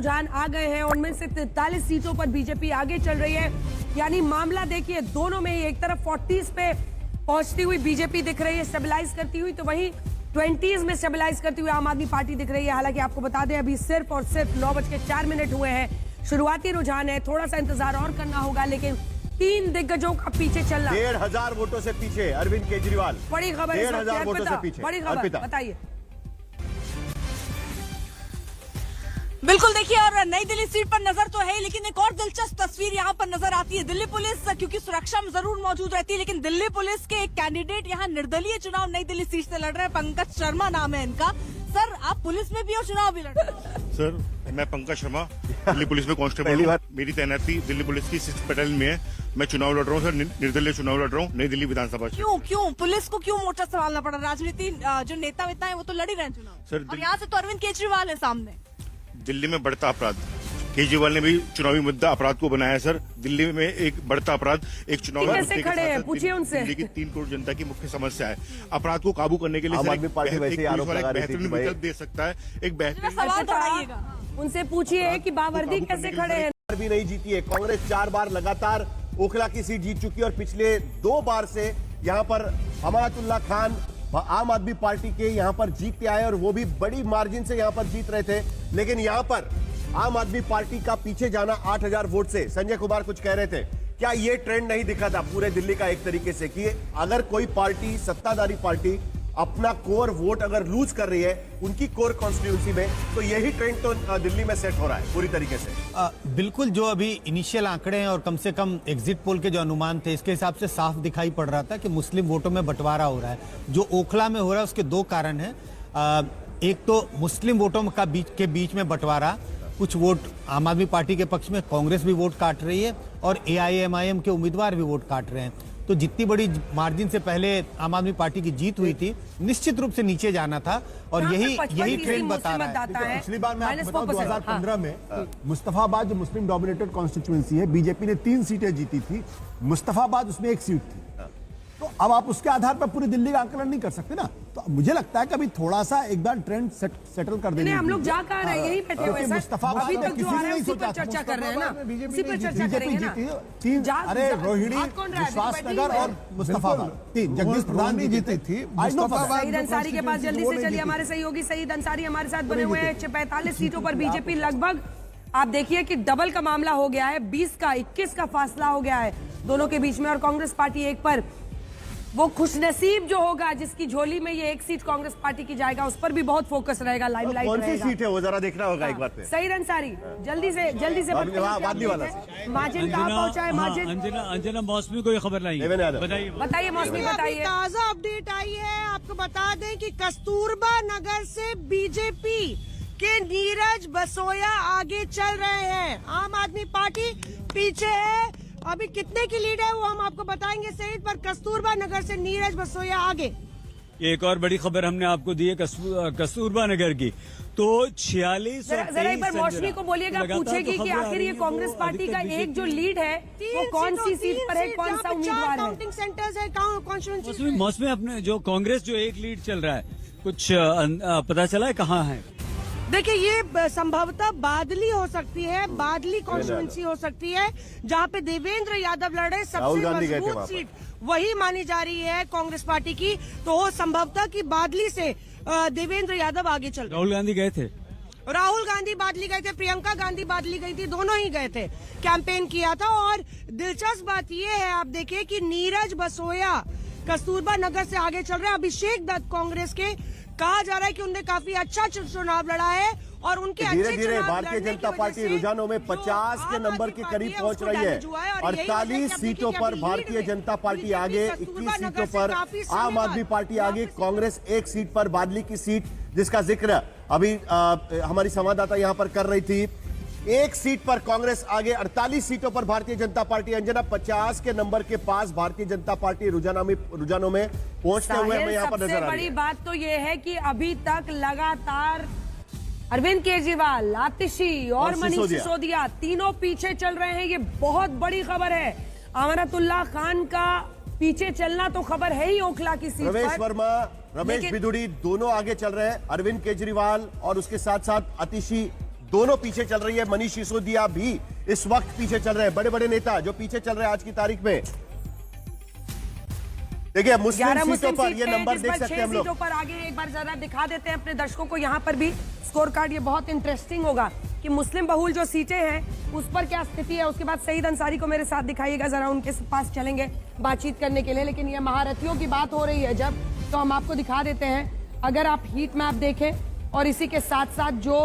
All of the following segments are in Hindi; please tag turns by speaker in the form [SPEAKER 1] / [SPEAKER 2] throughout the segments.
[SPEAKER 1] रुझान आ गए हैं। उनमें से 43 सीटों पर बीजेपी आगे चल रही है। यानी मामला देखिए, दोनों में ही एक तरफ 40s पे पहुंचती हुई बीजेपी दिख रही है स्टेबलाइज करती हुई, तो वहीं 20s में स्टेबलाइज करती हुई आम आदमी पार्टी दिख रही है। हालांकि आपको बता दें अभी सिर्फ और सिर्फ 9:04 हुए हैं। शुरुआती रुझान है, थोड़ा सा इंतजार और करना होगा, लेकिन 3 दिग्गजों का पीछे चलना।
[SPEAKER 2] 1,500 वोटों से पीछे अरविंद केजरीवाल।
[SPEAKER 1] बड़ी खबर है,
[SPEAKER 2] 1,500 वोटों से पीछे।
[SPEAKER 1] बड़ी खबर, बताइए।
[SPEAKER 3] बिल्कुल देखिए, और नई दिल्ली सीट पर नजर तो है, लेकिन एक और दिलचस्प तस्वीर यहाँ पर नजर आती है। दिल्ली पुलिस क्योंकि सुरक्षा में जरूर मौजूद रहती है, लेकिन दिल्ली पुलिस के एक कैंडिडेट यहाँ निर्दलीय चुनाव नई दिल्ली सीट से लड़ रहे हैं। पंकज शर्मा नाम है इनका। सर, आप पुलिस में भी और चुनाव भी लड़ रहे हैं।
[SPEAKER 4] सर, मैं पंकज शर्मा, दिल्ली पुलिस में कांस्टेबल हूं। मेरी तैनाती दिल्ली पुलिस की 6th बटालियन में है। मैं चुनाव लड़ रहा हूँ सर, निर्दलीय चुनाव लड़ रहा हूँ नई दिल्ली विधानसभा से।
[SPEAKER 3] क्यों पुलिस को क्यों मोर्चा संभालना पड़ा? राजनीति जो नेता वेता है वो तो लड़ ही रहे हैं चुनाव
[SPEAKER 4] सर,
[SPEAKER 3] और यहाँ से तो अरविंद केजरीवाल है सामने।
[SPEAKER 4] दिल्ली में बढ़ता अपराध, केजरीवाल ने भी चुनावी मुद्दा अपराध को बनाया है सर। दिल्ली में एक बढ़ता अपराध एक चुनाव
[SPEAKER 1] कैसे खड़े हैं, पूछिए उनसे।
[SPEAKER 4] दिल्ली की 3 करोड़ जनता की मुख्य समस्या है। अपराध को काबू करने के लिए
[SPEAKER 2] आम आदमी पार्टी वैसे ही आरोप लगा रही थी
[SPEAKER 4] बेहतरीन
[SPEAKER 2] कि
[SPEAKER 4] विकल्प दे सकता है। एक बेहतरीन
[SPEAKER 3] सवाल दोहराइएगा,
[SPEAKER 1] उनसे पूछिए कि बावर्दी कैसे खड़े हैं।
[SPEAKER 2] भी नहीं जीती है कांग्रेस। 4 बार लगातार ओखला की सीट जीत चुकी है और पिछले 2 बार से यहाँ पर अमानतुल्लाह खान आम आदमी पार्टी के यहाँ पर जीतते आए और वो भी बड़ी मार्जिन से यहाँ पर जीत रहे थे। लेकिन यहाँ पर आम आदमी पार्टी का पीछे जाना 8,000 वोट से। संजय कुमार कुछ कह रहे थे, क्या ये ट्रेंड नहीं दिखा था पूरे दिल्ली का एक तरीके से कि अगर कोई पार्टी, सत्ताधारी पार्टी अपना कोर वोट अगर लूज कर रही है उनकी कोर कॉन्स्टिट्यूंसी में, तो यही ट्रेंड तो दिल्ली में सेट हो रहा है पूरी तरीके से।
[SPEAKER 5] बिल्कुल, जो अभी इनिशियल आंकड़े हैं और कम से कम एग्जिट पोल के जो अनुमान थे, इसके हिसाब से साफ दिखाई पड़ रहा था कि मुस्लिम वोटों में बंटवारा हो रहा है। जो ओखला में हो रहा है उसके 2 कारण हैं। एक तो मुस्लिम वोटों के बीच में बंटवारा, कुछ वोट आम आदमी पार्टी के पक्ष में, कांग्रेस भी वोट काट रही है और AIMIM के उम्मीदवार भी वोट काट रहे हैं। तो जितनी बड़ी मार्जिन से पहले आम आदमी पार्टी की जीत हुई थी, निश्चित रूप से नीचे जाना था और यही ट्रेंड बता रहा है।
[SPEAKER 6] पिछली बार मैं आपको बताऊं 2015 में मुस्तफाबाद जो मुस्लिम डोमिनेटेड कॉन्स्टिट्यूएंसी है, बीजेपी ने 3 सीटें जीती थी, मुस्तफाबाद उसमें 1 सीट थी। तो अब आप उसके आधार पर पूरी दिल्ली का आकलन नहीं कर सकते ना। तो मुझे लगता है कि अभी थोड़ा सा एक बार ट्रेंड सेटल कर देंगे।
[SPEAKER 1] हम लोग जा कहाँ रहे हैं, यही बैठे हुए हैं।
[SPEAKER 6] मुस्तफाबाद
[SPEAKER 1] अभी तक जो आ रहा है
[SPEAKER 6] नहीं
[SPEAKER 1] उसी
[SPEAKER 6] सोचा
[SPEAKER 1] पर चर्चा कर रहे हैं ना, उसी पर चर्चा
[SPEAKER 6] बीजेपी
[SPEAKER 1] करेंगे ना।
[SPEAKER 6] जीती 3, अरे रोहिणी, विश्वासनगर और मुस्तफाबाद 3। जगदीश प्रधान भी जीती थी।
[SPEAKER 1] सईद अंसारी के पास जल्दी से चलिए, हमारे सहयोगी सईद अंसारी हमारे साथ बने हुए हैं। 45 सीटों पर बीजेपी लगभग, आप देखिए कि डबल का मामला हो गया है। 20 का 21 का फासला हो गया है दोनों के बीच में, और कांग्रेस पार्टी 1 पर। वो खुशनसीब जो होगा जिसकी झोली में ये 1 सीट कांग्रेस पार्टी की जाएगा, उस पर भी बहुत फोकस रहेगा, लाइमलाइट रहेगा।
[SPEAKER 2] कौन सी सीट है वो जरा देखना होगा एक बार पे।
[SPEAKER 1] सईद अंसारी जल्दी से माजिद कहाँ पहुंचा है? माजिद,
[SPEAKER 7] अंजना मौसमी को खबर नहीं,
[SPEAKER 1] बताइए मौसमी, बताइए।
[SPEAKER 8] ताजा अपडेट आई है, आपको बता दें कि कस्तूरबा नगर से बीजेपी के नीरज बसोया आगे चल रहे हैं, आम आदमी पार्टी पीछे है। अभी कितने की लीड है वो हम आपको बताएंगे सईद, पर कस्तूरबा नगर से नीरज बसोया आगे।
[SPEAKER 7] एक और बड़ी खबर हमने आपको दी है कस्तूरबा नगर की, तो 46
[SPEAKER 1] जरा एक बार मौसमी को बोलिएगा, पूछेगी कि आखिर ये कांग्रेस पार्टी का एक जो लीड है वो कौन सी सीट पर है, कौन सा उम्मीदवार है?
[SPEAKER 8] काउंटिंग सेंटर्स है।
[SPEAKER 7] मौसमी अपने जो कांग्रेस जो एक लीड चल रहा है, कुछ पता चला है कहाँ है?
[SPEAKER 8] देखिए, ये संभवतः बादली हो सकती है, बादली कॉन्स्टिट्यूंसी हो सकती है, जहां पे देवेंद्र यादव लड़े। सबसे मजबूत सीट वही मानी जा रही है कांग्रेस पार्टी की, तो वो संभवतः की बादली से देवेंद्र यादव आगे चल।
[SPEAKER 7] राहुल गांधी गए थे,
[SPEAKER 8] राहुल गांधी बादली गए थे, प्रियंका गांधी बादली गई थी, दोनों ही गए थे, कैंपेन किया था। और दिलचस्प बात ये है, आप देखिए कि नीरज बसोया कस्तूरबा नगर से आगे चल रहे हैं। अभिषेक दत्त कांग्रेस के, कहा जा रहा है कि उन्होंने काफी अच्छा चुनाव लड़ा है और उनके
[SPEAKER 2] धीरे धीरे भारतीय जनता पार्टी रुझानों में 50 के नंबर के करीब पहुंच रही है। 48 सीटों पर भारतीय जनता पार्टी आगे, 21 सीटों पर आम आदमी पार्टी आगे, कांग्रेस 1 सीट पर, बादली की सीट जिसका जिक्र अभी हमारी संवाददाता यहां पर कर रही थी। 1 सीट पर कांग्रेस आगे, 48 सीटों पर भारतीय जनता पार्टी। अंजना, 50 के नंबर के पास भारतीय जनता पार्टी रुझानों में पहुंचते हुए हमें यहाँ पर नजर आ रही है।
[SPEAKER 1] बड़ी बात तो ये है कि अभी तक लगातार अरविंद केजरीवाल, आतिशी और मनीष सिसोदिया तीनों पीछे चल रहे हैं। ये बहुत बड़ी खबर है। अमानतुल्लाह खान का पीछे चलना तो खबर है ही ओखला की सीट पर।
[SPEAKER 2] रमेश वर्मा, रमेश बिधूड़ी दोनों आगे चल रहे हैं। अरविंद केजरीवाल और उसके साथ साथ आतिशी दोनों पीछे चल रही है। मनीष सिसोदिया भी इस वक्त पीछे चल रहे हैं। बड़े बड़े नेता जो पीछे चल रहे हैं आज की तारीख में। देखिए मुस्लिम सीटों पर ये नंबर देख सकते हैं हम लोग।
[SPEAKER 1] सीटों पर आगे एक बार जरा दिखा देते हैं अपने दर्शकों को यहाँ पर भी स्कोर कार्ड। ये बहुत इंटरेस्टिंग होगा कि मुस्लिम बहुल जो सीटें हैं उस पर क्या स्थिति है। उसके बाद सईद अंसारी को मेरे साथ दिखाइएगा, जरा उनके पास चलेंगे बातचीत करने के लिए। लेकिन ये महारथियों की बात हो रही है जब, तो हम आपको दिखा देते हैं। अगर आप हीट मैप देखें और इसी के साथ साथ जो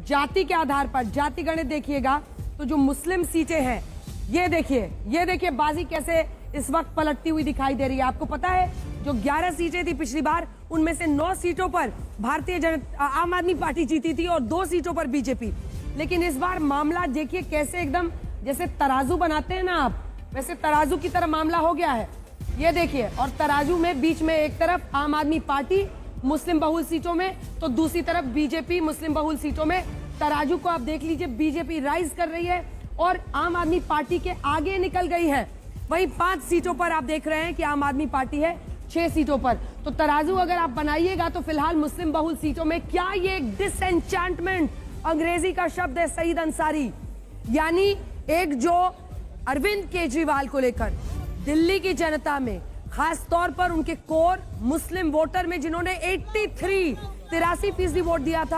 [SPEAKER 1] जाति के आधार पर जाति गणित देखिएगा, तो जो मुस्लिम सीटें हैं ये देखिए बाजी कैसे इस वक्त पलटती हुई दिखाई दे रही है। आपको पता है जो 11 सीटें थी पिछली बार, उनमें से 9 सीटों पर आम आदमी पार्टी जीती थी और 2 सीटों पर बीजेपी। लेकिन इस बार मामला देखिए कैसे एकदम जैसे तराजू बनाते हैं ना आप, वैसे तराजू की तरह मामला हो गया है। ये देखिए, और तराजू में बीच में एक तरफ आम आदमी पार्टी मुस्लिम बहुल सीटों में, तो दूसरी तरफ बीजेपी मुस्लिम बहुल सीटों में। तराजू को आप देख लीजिए, बीजेपी राइज कर रही है और आम आदमी पार्टी के आगे निकल गई है। वहीं 5 सीटों पर आप देख रहे हैं कि आम आदमी पार्टी है 6 सीटों पर। तो तराजू अगर आप बनाइएगा तो फिलहाल मुस्लिम बहुल सीटों में क्या ये एक डिसएन्चैंटमेंट, अंग्रेजी का शब्द है सईद अंसारी, यानी एक जो अरविंद केजरीवाल को लेकर दिल्ली की जनता में, खास तौर पर उनके कोर मुस्लिम वोटर में जिन्होंने 83% वोट दिया था।